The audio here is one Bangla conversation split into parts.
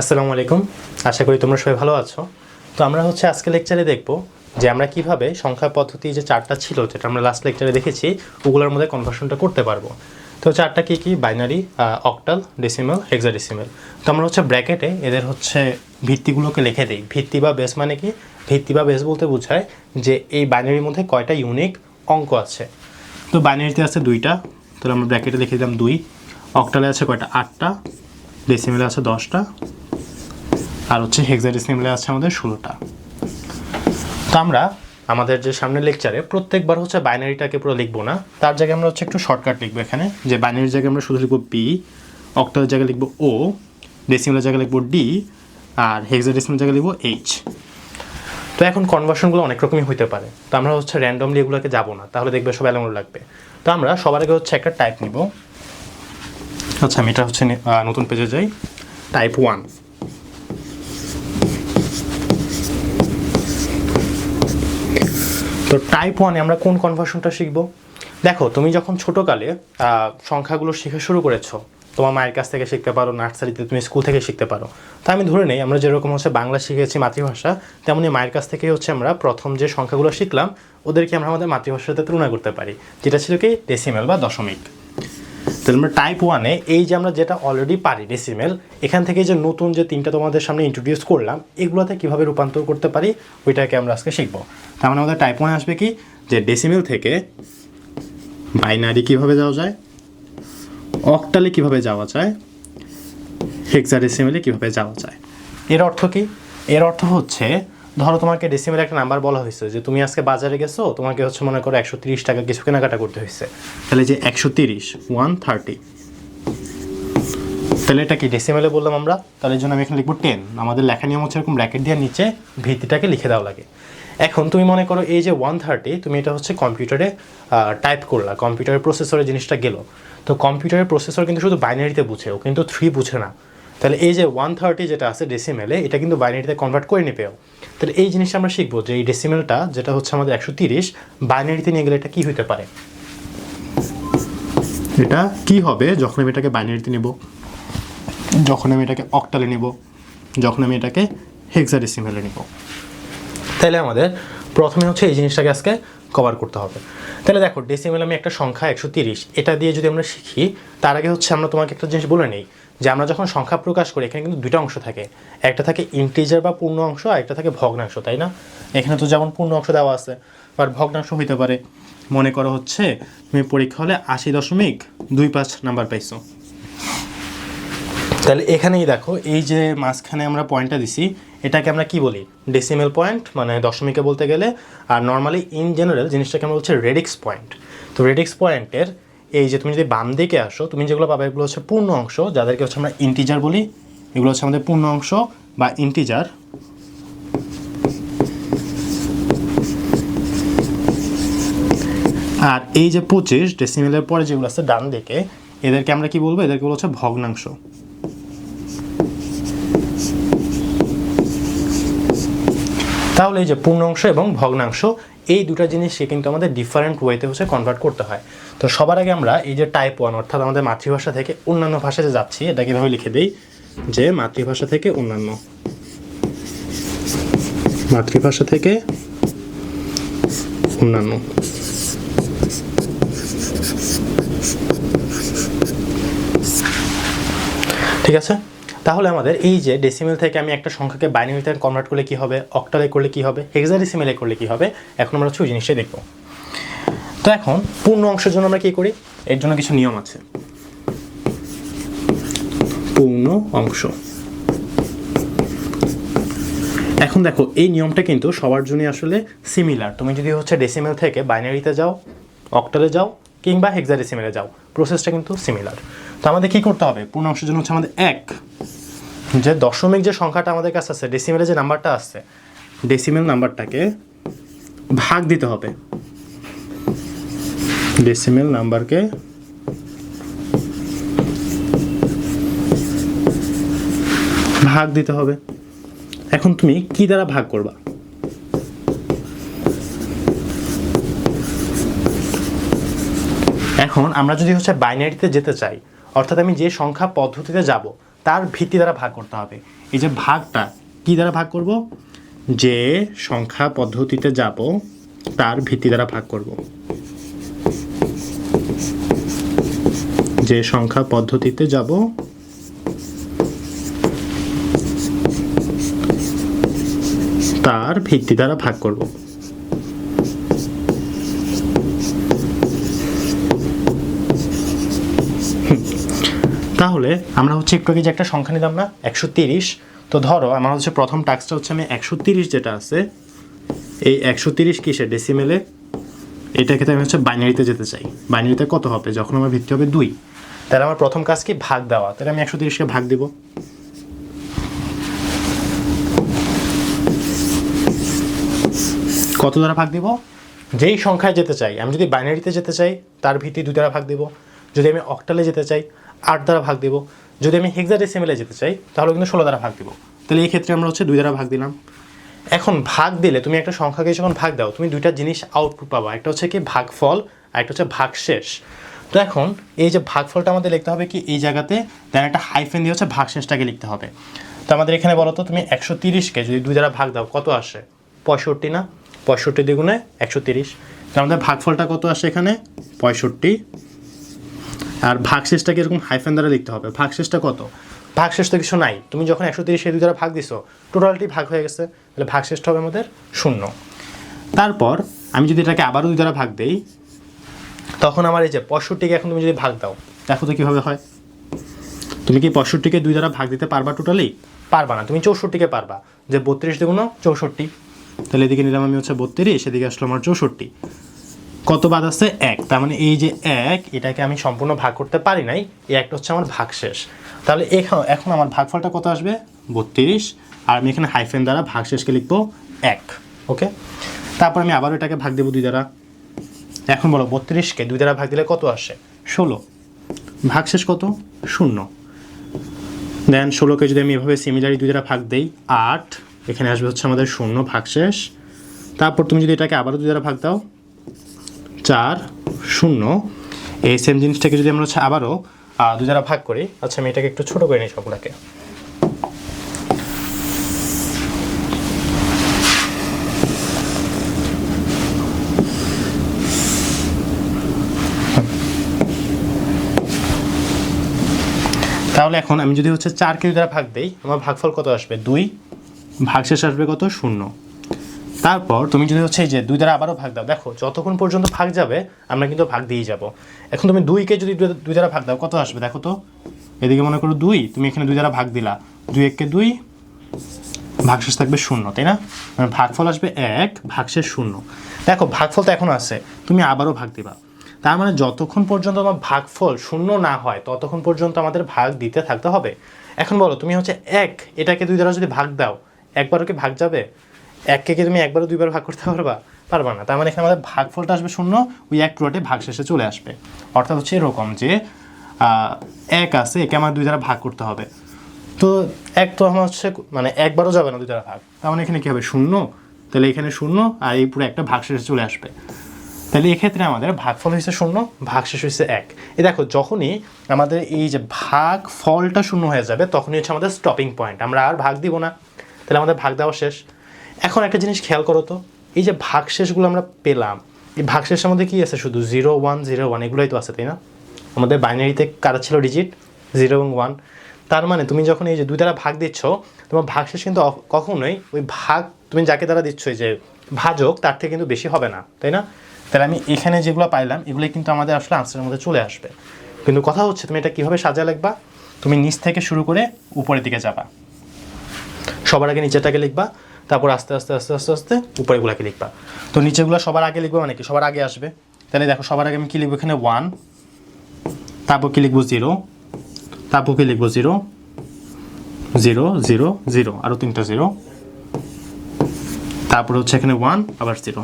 আসসালামু আলাইকুম। আশা করি তোমরা সবাই ভালো আছো। তো আমরা আজকে লেকচারে দেখব যে আমরা কিভাবে সংখ্যা পদ্ধতি যে চারটা ছিল যেটা আমরা লাস্ট লেকচারে দেখেছি ওগুলোর মধ্যে কনভার্সনটা করতে পারবো। তো চারটা কি বাইনারি, অক্টাল, ডেসিমাল, হেক্সাডেসিমাল। তো আমরা ব্র্যাকেটে এদের ভিত্তিগুলোকে লিখে দিই। ভিত্তি বা বেস মানে কি? ভিত্তি বা বেস বলতে বোঝায় যে এই বাইনারির মধ্যে কয়টা ইউনিক অঙ্ক আছে। তো বাইনারিতে আছে 2টা, তাহলে আমরা ব্র্যাকেটে লিখে দিলাম 2। অক্টালে আছে কয়টা? 8টা। ডেসিমালে আছে 10টা। আর হেক্সাডেসিমালে আছে আমাদের 16টা। তো আমরা আমাদের যে সামনের লেকচারে প্রত্যেকবার বাইনারিটাকে পুরো লিখবো না, তার জায়গায় আমরা একটু শর্টকাট লিখবো। এখানে যে বাইনারির জায়গায় আমরা শুধু লিখবো পি, অক্টালের জায়গায় লিখবো ও, ডেসিমালের জায়গায় লিখবো ডি, আর হেক্সাডেসিমালের জায়গায় লিখবো এইচ। তো এখন কনভার্সনগুলো অনেক রকমই হতে পারে, তো আমরা র্যান্ডমলি এগুলোকে যাবো না, তাহলে দেখবে সব এলোমেলো লাগবে। তো আমরা সবার আগে একটা টাইপ নিব। আচ্ছা, আমি এটা নতুন পেজে যাই। টাইপ 1। তো টাইপ 1-এ আমরা কোন কনভার্সনটা শিখব? দেখো, তুমি যখন ছোটোকালে সংখ্যাগুলো শেখা শুরু করেছো, তোমার মায়ের কাছ থেকে শিখতে পারো, নার্সারিতে তুমি স্কুল থেকে শিখতে পারো। তো আমি ধরে নেই আমরা যেরকম বাংলা শিখেছি মাতৃভাষা, তেমনই মায়ের কাছ থেকে আমরা প্রথম যে সংখ্যাগুলো শিখলাম ওদেরকে আমরা আমাদের মাতৃভাষার সাথে তুলনা করতে পারি, যেটা ছিল কি ডেসিমেল বা দশমিক। তাহলে আমরা টাইপ 1-এ এই যে আমরা যেটা অলরেডি পারি ডেসিমেল, এখান থেকে যে নতুন যে 3টা তোমাদের সামনে ইন্ট্রোডিউস করলাম এগুলোতে কীভাবে রূপান্তর করতে পারি ওইটাকে আমরা আজকে শিখবো। তার মানে আমাদের টাইপ 1-এ আসবে কি, যে ডেসিমেল থেকে বাইনারি কীভাবে যাওয়া যায়, অক্টালে কীভাবে যাওয়া যায়, হেক্সাডেসিমেলে কীভাবে যাওয়া যায়। এর অর্থ কি? এর অর্থ ধরো তোমাকে ডেসিমেলে একটা নাম্বার বলা হয়েছে যে তুমি আজকে বাজারে গেছো, তোমাকে মনে করো 130 টাকা কিছু কেনাকাটা করতে হয়েছে। তাহলে যে 130, 130, তাহলে এটা কি ডেসিমেলে বললাম আমরা, তাহলে জন্য আমি এখানে লিখবো 10। আমাদের লেখা নিয়ম এরকম ব্র্যাকেট দিয়ে নিচে ভিত্তিটাকে লিখে দেওয়া লাগে। এখন তুমি মনে করো এই যে 130, তুমি এটা কম্পিউটারে টাইপ করলা, কম্পিউটারের প্রসেসরে জিনিসটা গেল। তো কম্পিউটারের প্রসেসর কিন্তু শুধু বাইনারিতে বুঝে, ও কিন্তু 3 বুঝে না। তাহলে এই যে 130 যেটা আছে ডেসিমেলে, এটা কিন্তু বাইনারিতে কনভার্ট করে নিবেও। তাহলে এই জিনিসটা আমরা শিখবো যে এই ডেসিমেলটা যেটা আমাদের 130 বাইনারিতে নিয়ে গেলে এটা কী হতে পারে, এটা কি হবে যখন আমি এটাকে বাইনারিতে নেব, যখন আমি এটাকে অক্টালে নেব, যখন আমি এটাকে হেক্সাডেসিমেলে নেব। তাহলে আমাদের প্রথমে এই জিনিসটাকে আজকে কভার করতে হবে। তাহলে দেখো, ডেসিমেল আমি একটা সংখ্যা 130, এটা দিয়ে যদি আমরা শিখি, তার আগে আমরা তোমাকে একটা জিনিস বলে নেই যে আমরা যখন সংখ্যা প্রকাশ করি এখানে কিন্তু 2টা অংশ থাকে। একটা থাকে ইন্টিজার বা পূর্ণ অংশ, আর একটা থাকে ভগ্নাংশ, তাই না? এখানে তো যেমন পূর্ণ অংশ দেওয়া আছে, আর ভগ্নাংশ হইতে পারে। মনে করো তুমি পরীক্ষা হলে 80.25 নাম্বার পাইছো। তাহলে এখানেই দেখো, এই যে মাঝখানে আমরা পয়েন্টটা দিছি, এটাকে আমরা কি বলি? ডেসিমেল পয়েন্ট, মানে দশমিকে বলতে গেলে। আর নর্মালি ইন জেনারেল জিনিসটাকে আমরা রেডিক্স পয়েন্ট। তো রেডিক্স পয়েন্টের এই যে তুমি যদি বাম দিকে আসো, তুমি যেগুলো পাবে এগুলো পূর্ণ অংশ, যাদেরকে আমরা ইন্টিজার বলি। এগুলো আমাদের পূর্ণ অংশ বা ইন্টিজার। আর এই যে 25 ডেসিমেলের পরে যেগুলো আছে ডান দিকে, এদেরকে আমরা কি বলবো? এদেরকে বলছে ভগ্নাংশ। তাহলে এই যে পূর্ণ অংশ এবং ভগ্নাংশ, এই দুটো জিনিসকে কিন্তু আমাদের ডিফারেন্ট ওয়েতে কনভার্ট করতে হয়। তো সবার আগে আমরা এই যে টাইপ 1, অর্থাৎ আমাদের মাতৃভাষা থেকে অন্যান্য ভাষাতে যাচ্ছি, এটা কীভাবে লিখে দিই যে মাতৃভাষা থেকে অন্যান্য, মাতৃভাষা থেকে অন্যান্য। ঠিক আছে? তাহলে আমাদের এই যে ডেসিমেল থেকে আমি একটা সংখ্যাকে বাইনারিতে কনভার্ট করলে কী হবে, অক্টালে করলে কী হবে, হেক্সাডেসিমেলে করলে কী হবে, এখন আমরা ওই জিনিসটাই দেখব। তো এখন পূর্ণ অংশের জন্য আমরা কী করি? এর জন্য কিছু নিয়ম আছে। পূর্ণ অংশ, এখন দেখো এই নিয়মটা কিন্তু সবার জন্যই সিমিলার। তুমি যদি ডেসিমেল থেকে বাইনারিতে যাও, অক্টালে যাও, কিংবা হেক্সাডেসিমেলে যাও, প্রসেসটা কিন্তু সিমিলার। তো আমাদের কী করতে হবে? পূর্ণ অংশের জন্য আমাদের যে দশমিক যে সংখ্যাটা আমাদের কাছে আছে, ডেসিমেলে যে নাম্বারটা আছে, ডেসিমেল নাম্বারটাকে ভাগ দিতে হবে। ডেসিমেল নাম্বারকে ভাগ দিতে হবে। এখন তুমি কি দ্বারা ভাগ করবা? এখন আমরা যদি বাইনারিতে যেতে চাই, অর্থাৎ আমি যে সংখ্যা পদ্ধতিতে যাব তার ভিত্তি দ্বারা ভাগ করতে হবে। এই যে ভাগটা কি দ্বারা ভাগ করব, যে সংখ্যা পদ্ধতিতে যাব তার ভিত্তি দ্বারা ভাগ করব, যে সংখ্যা পদ্ধতিতে যাব তার ভিত্তি দ্বারা ভাগ করব। তাহলে আমরা হচ্ছে একটু আগে যে একটা সংখ্যা নিলাম না 130, তো ধরো আমার হচ্ছে প্রথম টাস্কটা হচ্ছে আমি 130 যেটা আছে এই 130 কিসে ডেসিমেলে, এটাকে আমি হচ্ছে বাইনারিতে যেতে চাই। বাইনারিতে কত হবে, যখন আমার ভিত্তি হবে 2, তাহলে আমার প্রথম কাজ কি ভাগ দেওয়া, তাহলে আমি 130কে ভাগ দিব। কত দ্বারা ভাগ দিব, যেই সংখ্যায় যেতে চাই। আমি যদি বাইনারিতে যেতে চাই তার ভিত্তি 2 দ্বারা ভাগ দিব, যদি আমি অক্টালে যেতে চাই 8 দ্বারা ভাগ দিব, যদি আমি হেক্সাডেসিমেলে যেতে চাই তাহলে কিন্তু 16 দ্বারা ভাগ দিব। তাহলে এই ক্ষেত্রে আমরা হচ্ছে 2 দ্বারা ভাগ দিলাম। এখন ভাগ দিলে তুমি একটা সংখ্যাকে যখন ভাগ দাও তুমি দুইটা জিনিস আউটপুট পাবা, একটা হচ্ছে কি ভাগফল আর একটা হচ্ছে ভাগশেষ। তো এখন এই যে ভাগফলটা আমাদের লিখতে হবে কি এই জায়গাতে, দেন একটা হাইফেন দিয়ে হচ্ছে ভাগশেষটাকে লিখতে হবে। তো আমাদের এখানে বলো তো তুমি 130কে যদি 2 দ্বারা ভাগ দাও কত আসে, 65 না, 65 দ্বিগুণে 130, তো আমাদের ভাগফলটা কত আসে এখানে 65, আর ভাগশেষটাকে এরকম হাইফেন দ্বারা লিখতে হবে। ভাগশেষটা কত, ভাগশেষ তো কিছু নাই, তুমি যখন 130 2 দ্বারা ভাগ দিছো টোটালটি ভাগ হয়ে গেছে, তাহলে ভাগশেষটা হবে আমাদের 0। তারপর আমি যদি এটাকে আবারও 2 দ্বারা ভাগ দেই তখন আমার এই যে 65কে এখন তুমি যদি ভাগ দাও দেখো তো কীভাবে হয়। তুমি কি 65কে 2 দ্বারা ভাগ দিতে পারবা টোটালি, পারবা না, তুমি 64কে পারবা, যে 32 দ্বিগুণ 64, তাহলে এদিকে নিলাম আমি হচ্ছে 32, এদিকে আসলো আমার 64, কত বাদ আছে 1, তার মানে এই যে 1 এটাকে আমি সম্পূর্ণ ভাগ করতে পারি নাই, এই একটা হচ্ছে আমার ভাগশেষ। তাহলে এখন আমার ভাগফলটা কত আসবে 32, আর আমি এখানে হাইফেন দ্বারা ভাগশেষকে লিখবো 1। ওকে, তারপর আমি আবার এটাকে ভাগ দেবো 2 দ্বারা। এখন বলো 32কে 2 দ্বারা ভাগ দিলে কত আসে 16, ভাগশেষ কত 0। দেন 16কে যদি আমি এভাবে সিমিলারলি 2 দ্বারা ভাগ দেই 8, এখানে আসবে হচ্ছে আমাদের 0 ভাগশেষ। তারপর তুমি যদি এটাকে আবারও 2 দ্বারা ভাগ দাও 4 0, এই সেম জিনিসটাকে যদি আমরা হচ্ছে আবারও 2 দ্বারা ভাগ করি, আচ্ছা আমি এটাকে একটু ছোটো করে নিই সবগুলোকে। তাহলে এখন আমি যদি হচ্ছে 4কে 2 দ্বারা ভাগ দেই আমার ভাগফল কত আসবে 2, ভাগশেষ আসবে কত 0। তারপর তুমি যদি হচ্ছে এই যে 2 দ্বারা আবারও ভাগ দাও, দেখো যতক্ষণ পর্যন্ত ভাগ যাবে আমরা কিন্তু ভাগ দিয়েই যাব। এখন তুমি 2কে যদি 2 দ্বারা ভাগ দাও কত আসবে দেখো তো, এদিকে মনে করো 2, তুমি এখানে 2 দ্বারা ভাগ দিলা, 2 1 কে 2, ভাগশেষ থাকবে 0, তাই না, মানে ভাগফল আসবে 1, ভাগশেষ 0। দেখো ভাগফল তো এখন আছে, তুমি আবারও ভাগ দিবা, তার মানে যতক্ষণ পর্যন্ত আমার ভাগফল 0 না হয় ততক্ষণ পর্যন্ত আমাদের ভাগ দিতে থাকতে হবে। এখন বলো তুমি হচ্ছে 1 এটাকে 2 দ্বারা যদি ভাগ দাও একবারও কি ভাগ যাবে, 1কে কি তুমি একবারও 2 বার ভাগ করতে পারবা না, তার মানে এখানে আমাদের ভাগফলটা আসবে 0, ওই 1 পুরোটাই ভাগশেষে চলে আসবে। অর্থাৎ হচ্ছে এরকম যে 1 আছে, একে আমার 2 দ্বারা ভাগ করতে হবে, তো 1 তো আমার হচ্ছে মানে একবারও যাবে না 2 দ্বারা ভাগ, তার মানে এখানে কী হবে 0, তাহলে এখানে 0 আর এই পুরো একটা ভাগশেষে চলে আসবে। তাহলে এক্ষেত্রে আমাদের ভাগফল হয়েছে 0, ভাগশেষ হয়েছে 1। এই দেখো যখনই আমাদের এই যে ভাগফলটা 0 হয়ে যাবে তখনই হচ্ছে আমাদের স্টপিং পয়েন্ট, আমরা আর ভাগ দিব না, তাহলে আমাদের ভাগ দেওয়া শেষ। এখন একটা জিনিস খেয়াল করো তো, এই যে ভাগশেষগুলো আমরা পেলাম এই ভাগশেষের মধ্যে কি আছে, শুধু 0 1 0 1 এগুলোই তো আছে, তাই না। আমাদের বাইনারিতে কারা ছিল ডিজিট 0 এবং 1, তার মানে তুমি যখন এই যে 2 দ্বারা ভাগ দিচ্ছ তোমার ভাগশেষ কিন্তু কখনোই ওই ভাগ তুমি যাকে দ্বারা দিচ্ছ যে ভাজক তার থেকে কিন্তু বেশি হবে না, তাই না। তাহলে আমি এখানে যেগুলো পাইলাম এগুলোই কিন্তু আমাদের আসলে আনসারের মধ্যে চলে আসবে। কিন্তু কথা হচ্ছে তুমি এটা কীভাবে সাজা লিখবা, তুমি নিচ থেকে শুরু করে উপরের দিকে যাবা, সবার আগে নিচেরটাকে লিখবা, তারপর আস্তে আস্তে আস্তে আস্তে আস্তে উপরেগুলোকে লিখবা। তো নিচেগুলো সবার আগে লিখবো মানে কি সবার আগে আসবে, তাহলে দেখো সবার আগে আমি কী লিখবো এখানে 1, তারপর কী লিখবো 0, তারপর কী লিখবো 0 0 0 0, আরও 3টা 0, তারপর হচ্ছে এখানে 1 আবার 0।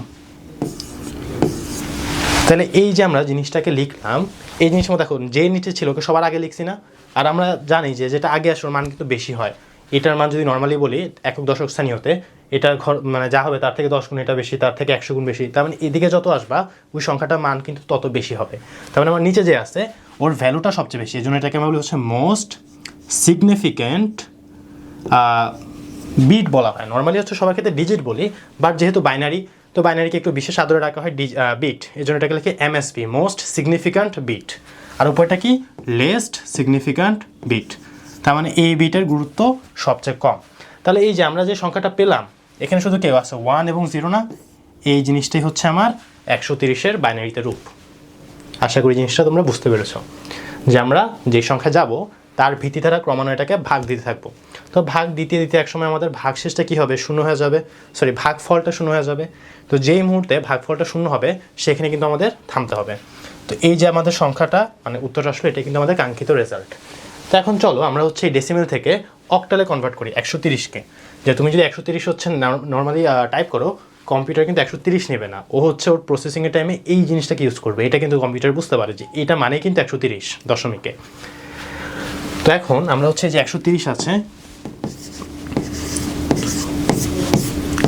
তাহলে এই যে আমরা জিনিসটাকে লিখলাম এই জিনিসটা দেখো যে নিচে ছিল ওকে সবার আগে লিখছি না, আর আমরা জানি যে যেটা আগে আসলে মান কিন্তু বেশি হয়। এটার মান যদি নর্মালি বলি একক দশক স্থানীয়তে এটার ঘর মানে যা হবে তার থেকে 10 গুণ এটা বেশি, তার থেকে 100 গুণ বেশি, তার মানে এদিকে যত আসবা ওই সংখ্যাটার মান কিন্তু তত বেশি হবে। তার মানে আমার নিচে যে আছে ওর ভ্যালুটা সবচেয়ে বেশি, এই জন্য এটাকে আমরা বলি হচ্ছে মোস্ট সিগনিফিক্যান্ট বিট বলা হয়। নর্মালি হচ্ছে সবার ক্ষেত্রে ডিজিট বলি, বাট যেহেতু বাইনারি, তো বাইনারিকে একটু বিশেষ আদরে রাখা হয় বিট, এই জন্য এটাকে লিখে এমএসবি, মোস্ট সিগনিফিক্যান্ট বিট। আর উপরটা কি, লেস্ট সিগনিফিক্যান্ট বিট, তার মানে এই বিটের গুরুত্ব সবচেয়ে কম। তাহলে এই যে আমরা যে সংখ্যাটা পেলাম, এখানে শুধু কেউ আছে 1 এবং 0 না, এই জিনিসটাই হচ্ছে আমার 130-এর বাইনারিতে রূপ। আশা করি জিনিসটা তোমরা বুঝতে পেরেছো, যে আমরা যে সংখ্যা যাব তার ভিত্তি দ্বারা ক্রমান্বয়ে এটাকে ভাগ দিতে থাকবো। তো ভাগ দিতে দিতে একসময় আমাদের ভাগশেষটা কী হবে, শূন্য হয়ে যাবে, সরি ভাগফলটা শূন্য হয়ে যাবে। তো যেই মুহূর্তে ভাগফলটা শূন্য হবে সেখানে কিন্তু আমাদের থামতে হবে। তো এই যে আমাদের সংখ্যাটা মানে উত্তরটা আসলে এটা কিন্তু আমাদের কাঙ্ক্ষিত রেজাল্ট। তো এখন চলো আমরা হচ্ছে এই ডেসিমেল থেকে অক্টালে কনভার্ট করি 130-কে। যে তুমি যদি 130 হচ্ছে নর্মালি টাইপ করো, কম্পিউটার কিন্তু 130 নেবে না, ও হচ্ছে ওর প্রসেসিংয়ের টাইমে এই জিনিসটাকে ইউজ করবে। এটা কিন্তু কম্পিউটার বুঝতে পারে যে এটা মানে কিন্তু 130 দশমিকে। তো এখন আমরা হচ্ছে যে 130 আছে,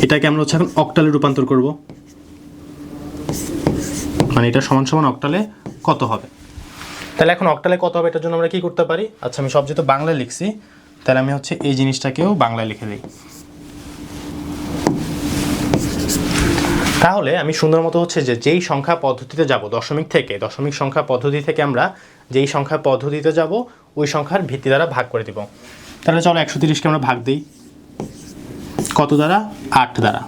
এটাকে আমরা হচ্ছে এখন অক্টালে রূপান্তর করব, মানে এটা সমান সমান অক্টালে কত হবে। তাহলে এখন অক্টালে কত হবে এটার জন্য আমরা কি করতে পারি, আচ্ছা আমি সব যেহেতু বাংলায় লিখছি, তাহলে আমি হচ্ছে এই জিনিসটাকেও বাংলায় লিখে দিই। তাহলে আমি সুন্দর মতো হচ্ছে যে যেই সংখ্যা পদ্ধতিতে যাব দশমিক সংখ্যা পদ্ধতি থেকে আমরা যেই সংখ্যা পদ্ধতিতে যাব ওই সংখ্যার ভিত্তি দ্বারা ভাগ করে দিব। তাহলে চলো 130-কে আমরা ভাগ দিই কত দ্বারা, 8 দ্বারা।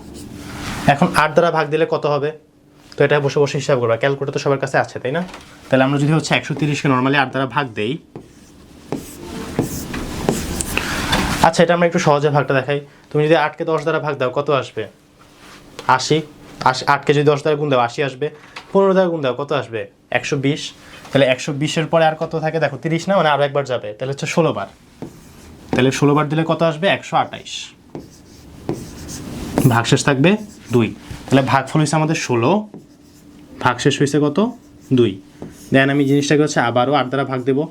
এখন 8 দ্বারা ভাগ দিলে কত হবে, তো এটা বসে বসে হিসাব করবা, ক্যালকুলেটর তো সবার কাছে আছে তাই না। তাহলে আমরা যদি হচ্ছে 130-কে নর্মালি 8 দ্বারা ভাগ দেই, আচ্ছা এটা আমরা একটু সহজে ভাগটা দেখাই। তুমি যদি 8-কে 10 দ্বারা ভাগ দাও কত আসবে, 80। 8-কে যদি 10 দ্বারা গুণ দাও 80 আসবে। 15 দ্বারা গুণ দাও কত আসবে, 120। তাহলে 120-এর পরে আর কত থাকে দেখো, 30 না, মানে আরও একবার যাবে, তাহলে হচ্ছে 16 বার। তাহলে 16 বার দিলে কত আসবে, 128। ভাগশেষ থাকবে 2। তাহলে ভাগফল হয়েছে আমাদের 16, ভাগশেষ হয়েছে কত, 2। দেন আমি জিনিসটাকে হচ্ছে আবারও 8 দ্বারা ভাগ দেবো,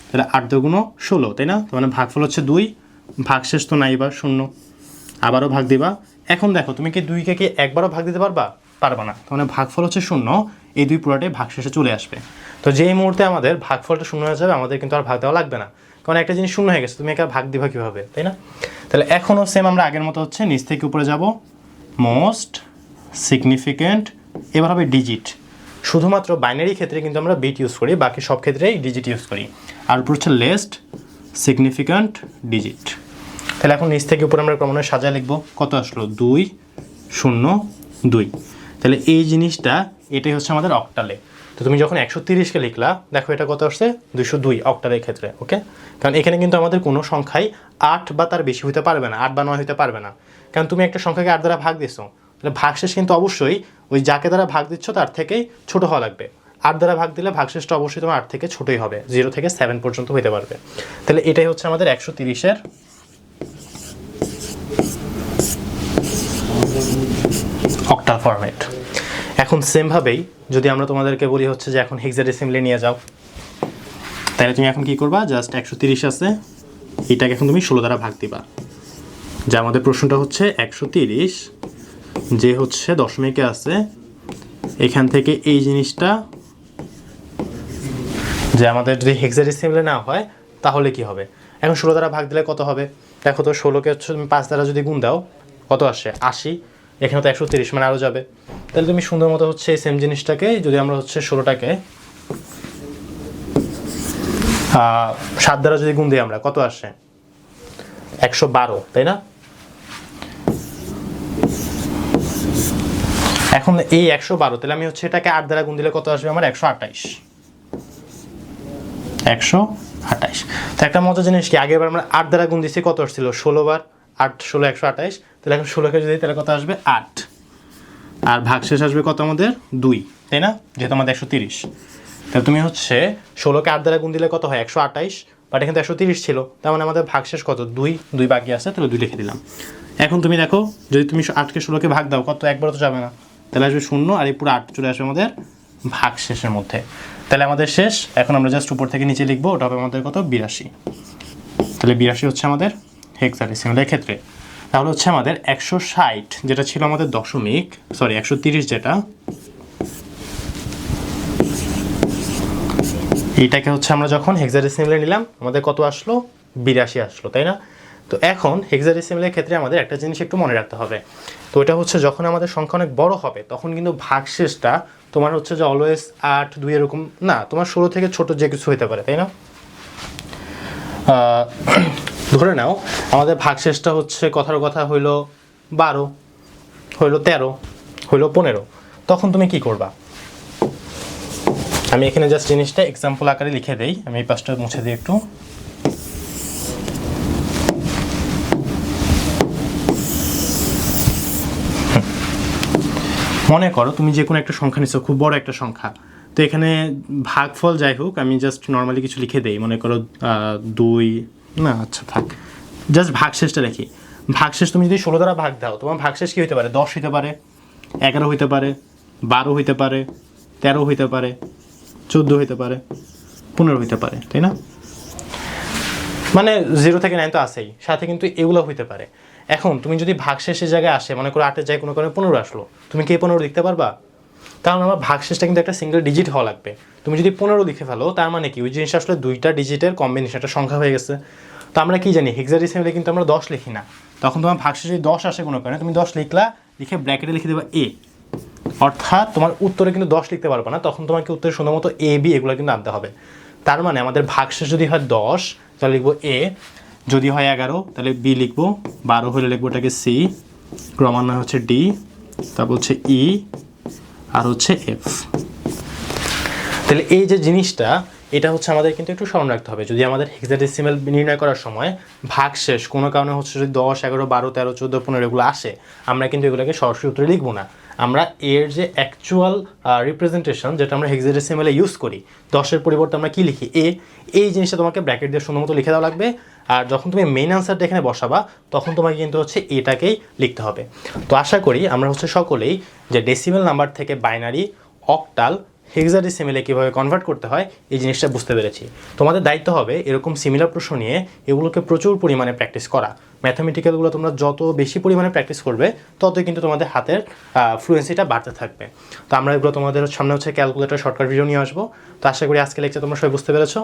তাহলে 8 দুগুণ 16 তাই না, তো মানে ভাগফল হচ্ছে 2, ভাগশেষ তো নাই, এবার 0, আবারও ভাগ দিবা। এখন দেখো তুমি কি 2-কে কি একবারও ভাগ দিতে পারবা না, তার মানে ভাগফল হচ্ছে 0, এই 2 পুরোটাই ভাগশেষে চলে আসবে। তো যেই মুহূর্তে আমাদের ভাগফলটা 0 হয়ে যাবে আমাদের কিন্তু আর ভাগ দেওয়া লাগবে না, কারণ একটা জিনিস 0 হয়ে গেছে, তুমি একা ভাগ দিবা কীভাবে, তাই না। তাহলে এখনও সেম আমরা আগের মতো হচ্ছে নিচ থেকে উপরে যাব, মোস্ট সিগনিফিক্যান্ট, এবার হবে ডিজিট। শুধুমাত্র বাইনারি ক্ষেত্রে কিন্তু আমরা বিট ইউজ করি, বাকি সব ক্ষেত্রেই ডিজিট ইউজ করি। আর উপর হচ্ছে লেস্ট সিগনিফিক্যান্ট ডিজিট। তাহলে এখন নিচ থেকে উপরে আমরা ক্রমান্বয়ে সাজায় লিখব, কত আসলো, 2 0 2। তাহলে এই জিনিসটা এটাই হচ্ছে আমাদের অক্টালে। তো তুমি যখন 130-কে লিখলা দেখো এটা কত আসছে, 202 অক্টালের ক্ষেত্রে, ওকে। কারণ এখানে কিন্তু আমাদের কোনো সংখ্যাই 8 বা তার বেশি হতে পারবে না, 8 বা 9 হতে পারবে না, কারণ তুমি একটা সংখ্যাকে 8 দ্বারা ভাগ দিছো, তাহলে ভাগশেষ কিন্তু অবশ্যই ওই যাকে দ্বারা ভাগ দিচ্ছ তার থেকেই ছোট হওয়া লাগবে। 8 দ্বারা ভাগ দিলে ভাগশেষটা অবশ্যই তোমার 8 থেকে ছোটই হবে, 0 থেকে 7 পর্যন্ত হতে পারবে। তাহলে এটাই হচ্ছে আমাদের 130-এর অক্টাল ফরম্যাট। এখন সেমভাবেই যদি আমরা তোমাদেরকে বলি হচ্ছে যে এখন হেক্সাডেসিমেলে নিয়ে যাও, তাহলে তুমি এখন কি করবা, জাস্ট 130 আছে, এটাকে এখন তুমি 16 দ্বারা ভাগ দিবা। যা আমাদের প্রশ্নটা হচ্ছে 130 যে হচ্ছে দশমিকে আছে, এখান থেকে এই জিনিসটা যে আমাদের যদি হেক্সাডেসিমেলে না হয় তাহলে কি হবে। এখন 16 দ্বারা ভাগ দিলে কত হবে, দেখো তো 16-কে হচ্ছে তুমি 5 দ্বারা যদি গুণ দাও কত আসে, 80। এখানে তো 130 মানে আরও যাবে। তাহলে তুমি সুন্দর মতো হচ্ছে এই সেম জিনিসটাকে যদি আমরা হচ্ছে 16টাকে 7 দ্বারা যদি গুণ দিই আমরা কত আসে, 112 তাই না। এখন এই 112, তাহলে আমি হচ্ছে এটাকে 8 দ্বারা গুণ দিলে কত আসবে আমার, 128। তো একটা মজার জিনিস কি, আগেরবার আমরা 8 দ্বারা গুণ দিচ্ছি কত আসছিল, 16 বার, 8 16 128। তাহলে এখন 16-কে যদি তাহলে কত আসবে, 8, আর ভাগশেষ আসবে কত আমাদের, 2 তাই না, যেহেতু আমাদের 130। তাহলে তুমি হচ্ছে 16-কে 8 দ্বারা গুণ দিলে কত হয়, 128, বাট এখানে 130 ছিল, তার মানে আমাদের ভাগশেষ কত, 2 বাকি আছে, তাহলে 2 লিখে দিলাম। এখন তুমি দেখো যদি তুমি 8-কে 16-কে ভাগ দাও কত, একবার তো যাবে না, তাহলে আসবে 0, আর এই পুরো 8 চলে আসবে আমাদের ভাগশেষের মধ্যে। তাহলে আমাদের শেষ। এখন আমরা জাস্ট উপর থেকে নিচে লিখবো, ওটা হবে আমাদের কত, 82। তাহলে 82 হচ্ছে আমাদের হেক্সাডেসিমেলের ক্ষেত্রে। তাহলে হচ্ছে আমাদের 160 যেটা ছিল আমাদের দশমিক, সরি 130 যেটা, এইটাকে হচ্ছে আমরা যখন হেক্সাডেসিমেলে নিলাম আমাদের কত আসলো, 82 আসলো তাই না। তো এখন হেক্সাডেসিমেলের ক্ষেত্রে আমাদের একটা জিনিস একটু মনে রাখতে হবে। তো এটা হচ্ছে যখন আমাদের সংখ্যা অনেক বড় হবে তখন কিন্তু ভাগশেষটা তোমার হচ্ছে যে অলওয়েজ 8, 2 এরকম না, তোমার 16 থেকে ছোট যে কিছু হতে পারে, তাই না? ধরে নাও আমাদের ভাগশেষটা হচ্ছে কথার কথা হইলো 12, হইলো 13, হইলো 15, তখন তুমি কি করবা? আমি এখানে জাস্ট জিনিসটা এক্সাম্পল আকারে লিখে দেই, আমি এই পাশটা মুছে দিই একটু। মনে করো তুমি যে কোনো একটা সংখ্যা নিচ্ছ, খুব বড় একটা সংখ্যা, তো এখানে ভাগফল যাই হোক আমি জাস্ট নর্মালি কিছু লিখে দেই, মনে করো 2, না আচ্ছা থাক, জাস্ট ভাগশেষটা লিখি। ভাগশেষ তুমি যদি 16 দ্বারা ভাগ দাও তোমার ভাগশেষ কী হতে পারে? 10 হইতে পারে, 11 হইতে পারে, 12 হইতে পারে, 13 হইতে পারে, 14 হইতে পারে, 15 হইতে পারে, তাই না? মানে 0 থেকে 9 তো আসেই, সাথে কিন্তু এগুলো হইতে পারে। এখন তুমি যদি ভাগশেষের জায়গায় আসে, মনে করো 8-এর জায়গায় কোনো কারণে 15 আসলো, তুমি কি 15 লিখতে পারবা? কারণ আমার ভাগশেষটা কিন্তু একটা সিঙ্গেল ডিজিট হওয়া লাগবে। তুমি যদি 15 লিখে ফেলো তার মানে কি ওই জিনিসটা আসলে 2টা ডিজিটের কম্বিনেশন, একটা সংখ্যা হয়ে গেছে। তো আমরা কি জানি হেক্সাডেসিমেলে কিন্তু আমরা 10 লিখি না, তখন তোমার ভাগশেষে যদি 10 আসে কোনো কারণে তুমি 10 লিখলা, লিখে ব্র্যাকেটে লিখে দেবা এ, অর্থাৎ তোমার উত্তরে কিন্তু 10 লিখতে পারবে না, তখন তোমাকে উত্তরে শুধুমাত্র এ বি এগুলো কিন্তু আনতে হবে। তার মানে আমাদের ভাগশেষ যদি হয় 10 তাহলে লিখবো এ, যদি হয় 11 তাহলে বি লিখবো, 12 হলে লিখবো এটাকে সি, ক্রমান্বয়ে হচ্ছে ডি, তারপর হচ্ছে ই, আর হচ্ছে এফ। তাহলে এই যে জিনিসটা এটা হচ্ছে আমাদের কিন্তু একটু স্মরণ রাখতে হবে। যদি আমাদের হেক্সাডেসিমেল নির্ণয় করার সময় ভাগশেষ কোনো কারণে হচ্ছে যদি 10, 11, 12, 13, 14, 15 এগুলো আসে, আমরা কিন্তু এগুলোকে সরাসরি উত্তরে লিখবো না। আমরা এর যে অ্যাকচুয়াল রিপ্রেজেন্টেশন যেটা আমরা হেক্সাডেসিমেলে ইউজ করি, 10-এর পরিবর্তে আমরা কি লিখি? এ, এই জিনিসটা তোমাকে ব্র্যাকেট দিয়ে সুন্দর মতো লিখে দেওয়া লাগবে। আর যখন তুমি মেইন আনসারটা এখানে বসাবা তখন তোমাকে কিন্তু হচ্ছে এটাকেই লিখতে হবে। তো আশা করি আমরা হচ্ছে সকলেই যে ডেসিমেল নাম্বার থেকে বাইনারি, অক্টাল, হেক্সাডেসিমেলে কীভাবে কনভার্ট করতে হয় এই জিনিসটা বুঝতে পেরেছি। তোমাদের দায়িত্ব হবে এরকম সিমিলার প্রশ্ন নিয়ে এগুলোকে প্রচুর পরিমাণে প্র্যাকটিস করা। ম্যাথামেটিক্যালগুলো তোমরা যত বেশি পরিমাণে প্র্যাকটিস করবে ততই কিন্তু তোমাদের হাতের ফ্লুয়েন্সিটা বাড়তে থাকবে। তো আমরা এগুলো তোমাদের সামনে হচ্ছে ক্যালকুলেটর শর্টকাট ভিডিও নিয়ে আসবো। তো আশা করি আজকে লেকচার তোমরা সবাই বুঝতে পেরেছো।